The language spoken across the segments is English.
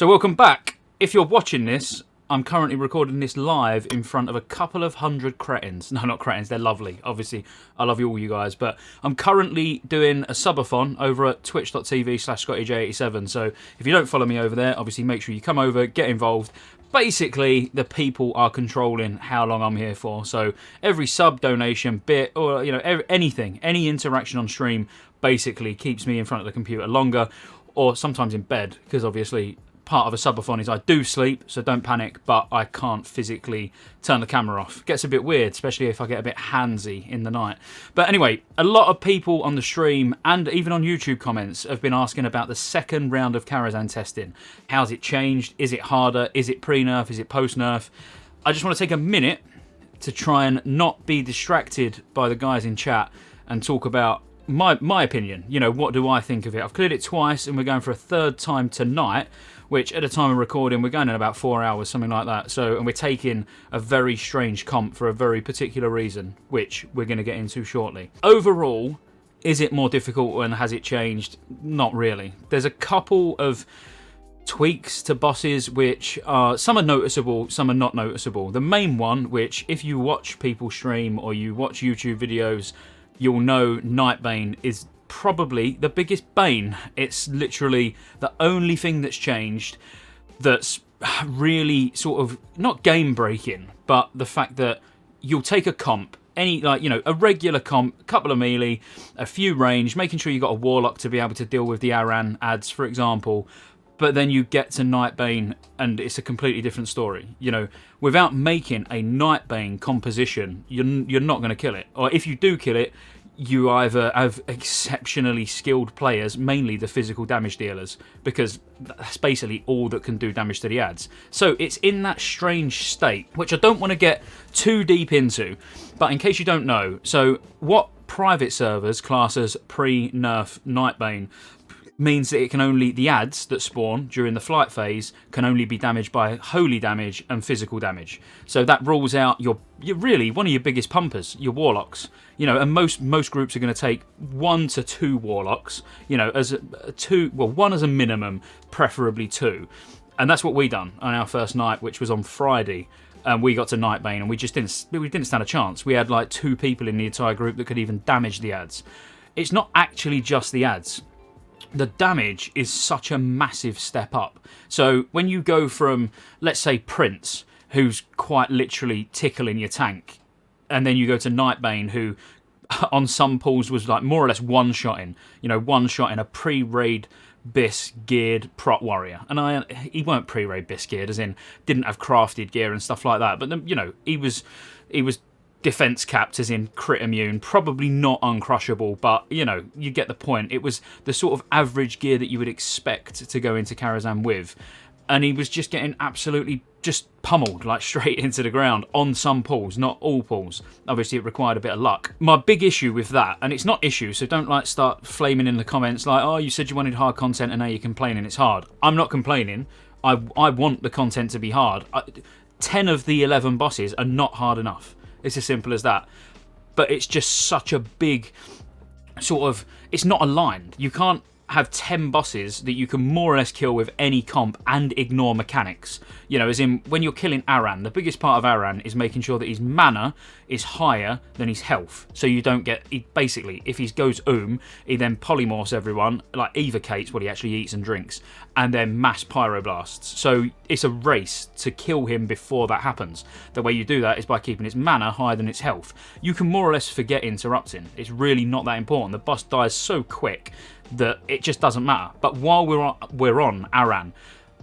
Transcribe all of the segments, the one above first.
So welcome back. If you're watching this, I'm currently recording this live in front of a couple of hundred cretins. No, not cretins, they're lovely. Obviously, I love you all, you guys. But I'm currently doing a subathon over at twitch.tv/Scottejaye87. So if you don't follow me over there, obviously make sure you come over, get involved. Basically, the people are controlling how long I'm here for. So every sub, donation, bit, or anything, any interaction on stream basically keeps me in front of the computer longer, or sometimes in bed, because obviously part of a subathon is I do sleep, so don't panic, but I can't physically turn the camera off. It gets a bit weird, especially if I get a bit handsy in the night. But anyway, a lot of people on the stream and even on YouTube comments have been asking about the second round of Karazhan testing. How's it changed? Is it harder? Is it pre-nerf? Is it post-nerf? I just want to take a minute to try and not be distracted by the guys in chat and talk about my opinion. What do I think of it? I've cleared it twice and we're going for a third time tonight, which at the time of recording, we're going in about 4 hours, something like that. And we're taking a very strange comp for a very particular reason, which we're going to get into shortly. Overall, is it more difficult and has it changed? Not really. There's a couple of tweaks to bosses which are, some are noticeable, some are not noticeable. The main one, which if you watch people stream or you watch YouTube videos, you'll know Nightbane is probably the biggest bane. It's literally the only thing that's changed that's really sort of not game breaking, but the fact that you'll take a comp, a regular comp, a couple of melee, a few range, making sure you've got a warlock to be able to deal with the Aran ads, for example. But then you get to Nightbane and it's a completely different story. Without making a Nightbane composition, you're not going to kill it. Or if you do kill it, you either have exceptionally skilled players, mainly the physical damage dealers, because that's basically all that can do damage to the ads. So it's in that strange state, which I don't want to get too deep into, but in case you don't know, so what private servers class as pre-nerf Nightbane means that the ads that spawn during the flight phase can only be damaged by holy damage and physical damage. So that rules out you're really one of your biggest pumpers, your warlocks. And most groups are going to take 1 to 2 warlocks, as one as a minimum, preferably 2. And that's what we done on our first night, which was on Friday. And we got to Nightbane and we didn't stand a chance. We had like 2 people in the entire group that could even damage the ads. It's not actually just the ads. The damage is such a massive step up. So when you go from, let's say, Prince, who's quite literally tickling your tank, and then you go to Nightbane, who on some pulls was like more or less one-shotting a pre-raid bis geared prot warrior. And he weren't pre-raid bis geared, as in didn't have crafted gear and stuff like that. But then, he was defense capped, as in crit immune, probably not uncrushable, but you get the point. It was the sort of average gear that you would expect to go into Karazhan with, and he was just getting absolutely just pummeled, like straight into the ground on some pulls, not all pulls. Obviously it required a bit of luck. My big issue with that, and it's not issue, so don't start flaming in the comments like, oh, you said you wanted hard content and now you're complaining it's hard. I'm not complaining. I want the content to be hard. 10 of the 11 bosses are not hard enough. It's as simple as that. But it's just such a big sort of... It's not aligned. You can't have 10 bosses that you can more or less kill with any comp and ignore mechanics. As in, when you're killing Aran, the biggest part of Aran is making sure that his mana is higher than his health. So you don't get... Basically, if he goes he then polymorphs everyone, like evocates what he actually eats and drinks, and then mass pyroblasts. So it's a race to kill him before that happens. The way you do that is by keeping its mana higher than its health. You can more or less forget interrupting. It's really not that important. The boss dies so quick that it just doesn't matter. But while we're on Aran,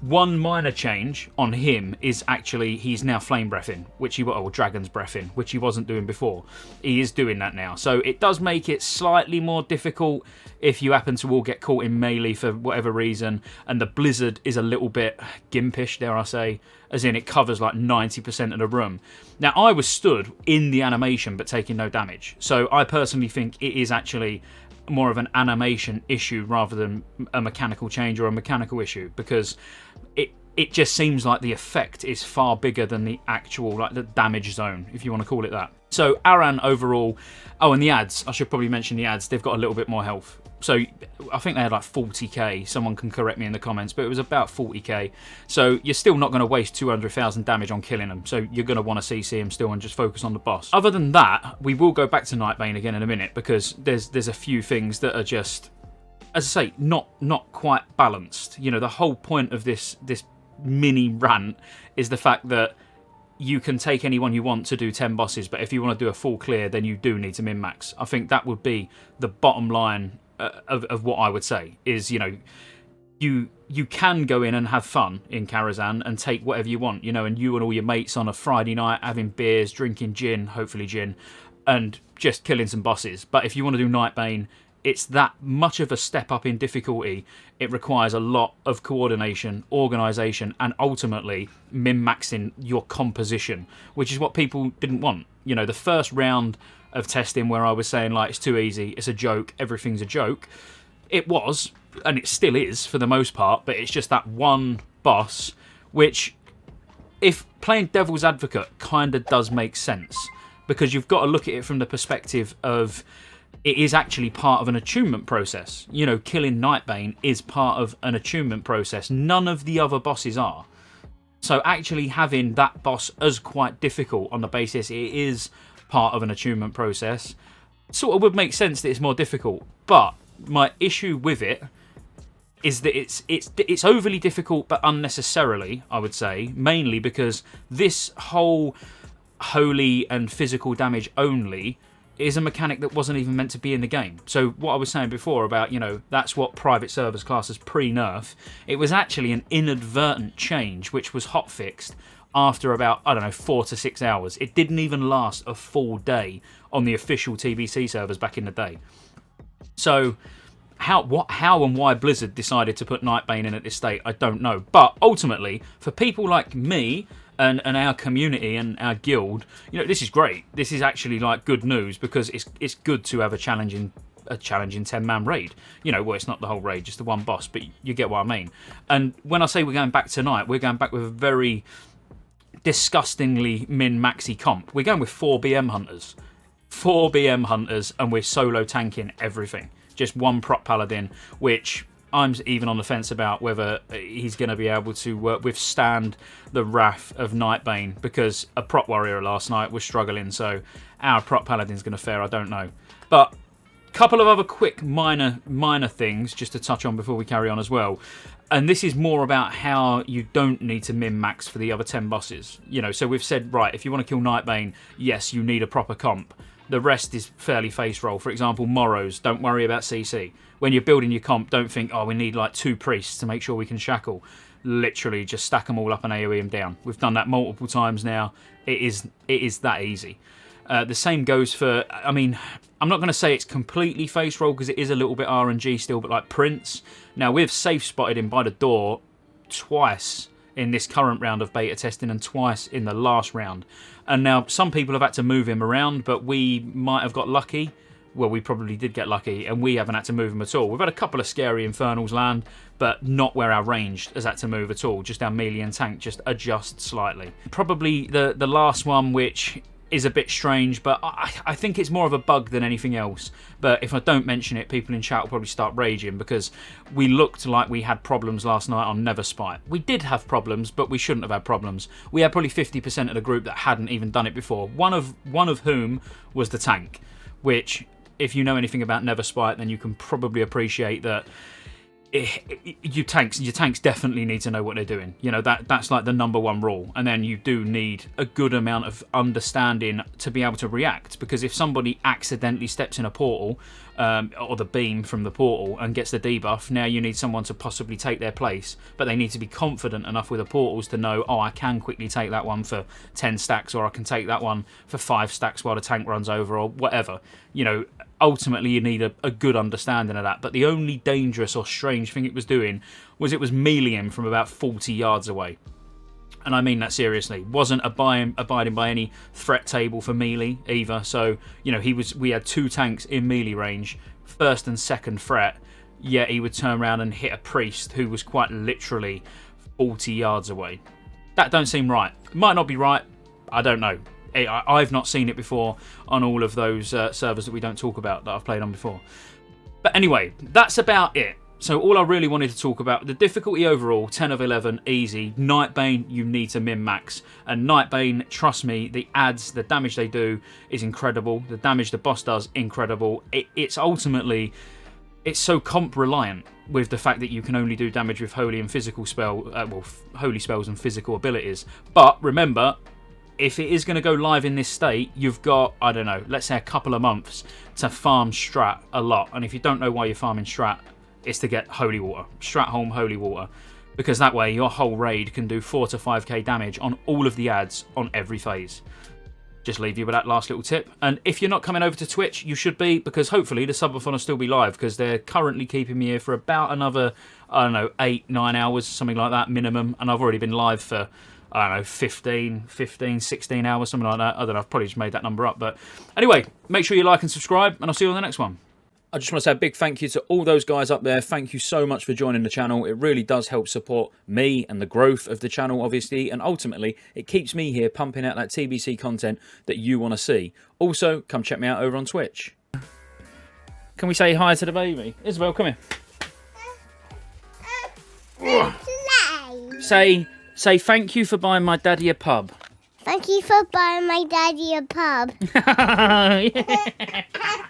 one minor change on him is actually he's now flame breathing, or dragon's breathing, which he wasn't doing before. He is doing that now, so it does make it slightly more difficult if you happen to all get caught in melee for whatever reason, and the blizzard is a little bit gimpish, dare I say, as in it covers like 90% of the room. Now I was stood in the animation but taking no damage, so I personally think it is actually more of an animation issue rather than a mechanical change or a mechanical issue, because it just seems like the effect is far bigger than the actual, like the damage zone, if you want to call it that. So Aran overall, and the ads, I should probably mention the ads, they've got a little bit more health. So I think they had like 40k. Someone can correct me in the comments, but it was about 40k. So you're still not going to waste 200,000 damage on killing them. So you're going to want to CC him still and just focus on the boss. Other than that, we will go back to Nightbane again in a minute, because there's a few things that are just, as I say, not quite balanced. You know, the whole point of this mini rant is the fact that you can take anyone you want to do 10 bosses, but if you want to do a full clear, then you do need to min-max. I think that would be the bottom line of what I would say is, you know, you can go in and have fun in Karazhan and take whatever you want, you know, and you and all your mates on a Friday night having beers, drinking gin, hopefully gin, and just killing some bosses. But if you want to do Nightbane, it's that much of a step up in difficulty. It requires a lot of coordination, organisation, and ultimately min-maxing your composition, which is what people didn't want. You know, the first round of testing where I was saying, like, it's too easy, it's a joke, everything's a joke. It was, and it still is for the most part, but it's just that one boss, which, if playing devil's advocate, kind of does make sense, because you've got to look at it from the perspective of it is actually part of an attunement process. You know, killing Nightbane is part of an attunement process. None of the other bosses are. So actually having that boss as quite difficult on the basis it is part of an attunement process sort of would make sense that it's more difficult. But my issue with it is that it's overly difficult, but unnecessarily, I would say, mainly because this whole holy and physical damage only is a mechanic that wasn't even meant to be in the game. So what I was saying before about, you know, that's what private servers class as pre-nerf, it was actually an inadvertent change which was hotfixed after about, I don't know, 4 to 6 hours. It didn't even last a full day on the official TBC servers back in the day. So how and why Blizzard decided to put Nightbane in at this state, I don't know. But ultimately, for people like me and our community and our guild, you know, this is great. This is actually like good news, because it's good to have a challenging 10-man raid. You know, well, it's not the whole raid, just the one boss, but you get what I mean. And when I say we're going back tonight, we're going back with a very disgustingly min-maxy comp. We're going with 4 BM hunters. 4 BM hunters, and we're solo tanking everything. Just one prop paladin, which I'm even on the fence about whether he's going to be able to withstand the wrath of Nightbane, because a prop warrior last night was struggling, so our prop paladin's going to fare, I don't know. But a couple of other quick minor things just to touch on before we carry on as well. And this is more about how you don't need to min-max for the other 10 bosses. You know, so we've said, right, if you want to kill Nightbane, yes, you need a proper comp. The rest is fairly face roll. For example, Morrows, don't worry about CC. When you're building your comp, don't think, oh, we need like 2 priests to make sure we can shackle. Literally, just stack them all up and AoE them down. We've done that multiple times now. It is that easy. The same goes for, I mean, I'm not going to say it's completely face roll, because it is a little bit RNG still, but like Prince. Now, we've safe spotted him by the door twice in this current round of beta testing and twice in the last round. And now some people have had to move him around, but we might have got lucky. Well, we probably did get lucky, and we haven't had to move him at all. We've had a couple of scary Infernals land, but not where our ranged has had to move at all. Just our melee and tank just adjust slightly. Probably the last one, which is a bit strange, but I think it's more of a bug than anything else. But if I don't mention it, people in chat will probably start raging, because we looked like we had problems last night on Never Spite. We did have problems, but we shouldn't have had problems. We had probably 50% of the group that hadn't even done it before. One of whom was the tank, which, if you know anything about Never Spite, then you can probably appreciate that your tanks definitely need to know what they're doing. You know, that's like the #1 rule. And then you do need a good amount of understanding to be able to react, because if somebody accidentally steps in a portal or the beam from the portal and gets the debuff, now you need someone to possibly take their place, but they need to be confident enough with the portals to know, oh, I can quickly take that one for 10 stacks, or I can take that one for 5 stacks while the tank runs over, or whatever. You know, ultimately you need a good understanding of that. But the only dangerous or strange thing it was doing was it was meleeing from about 40 yards away. And I mean that seriously. Wasn't abiding by any threat table for melee either. So, you know, we had 2 tanks in melee range, first and second threat, yet he would turn around and hit a priest who was quite literally 40 yards away. That don't seem right. It might not be right. I don't know. I've not seen it before on all of those servers that we don't talk about that I've played on before. But anyway, that's about it. So all I really wanted to talk about, the difficulty overall, 10 of 11, easy. Nightbane, you need to min-max. And Nightbane, trust me, the adds, the damage they do is incredible. The damage the boss does, incredible. It's ultimately, it's so comp reliant with the fact that you can only do damage with holy and physical holy spells and physical abilities. But remember, if it is going to go live in this state, you've got, I don't know, let's say a couple of months to farm strat a lot. And if you don't know why you're farming strat, it's to get holy water, strat home holy water, because that way your whole raid can do 4 to 5k damage on all of the adds on every phase. Just leave you with that last little tip. And if you're not coming over to Twitch, you should be, because hopefully the Subathon will still be live, because they're currently keeping me here for about another, I don't know, 8-9 hours, something like that minimum. And I've already been live for, I don't know, 15, 16 hours, something like that. I don't know, I've probably just made that number up. But anyway, make sure you like and subscribe, and I'll see you on the next one. I just want to say a big thank you to all those guys up there. Thank you so much for joining the channel. It really does help support me and the growth of the channel, obviously. And ultimately, it keeps me here pumping out that TBC content that you want to see. Also, come check me out over on Twitch. Can we say hi to the baby? Isabel, come here. Say thank you for buying my daddy a pub. Thank you for buying my daddy a pub. Yeah.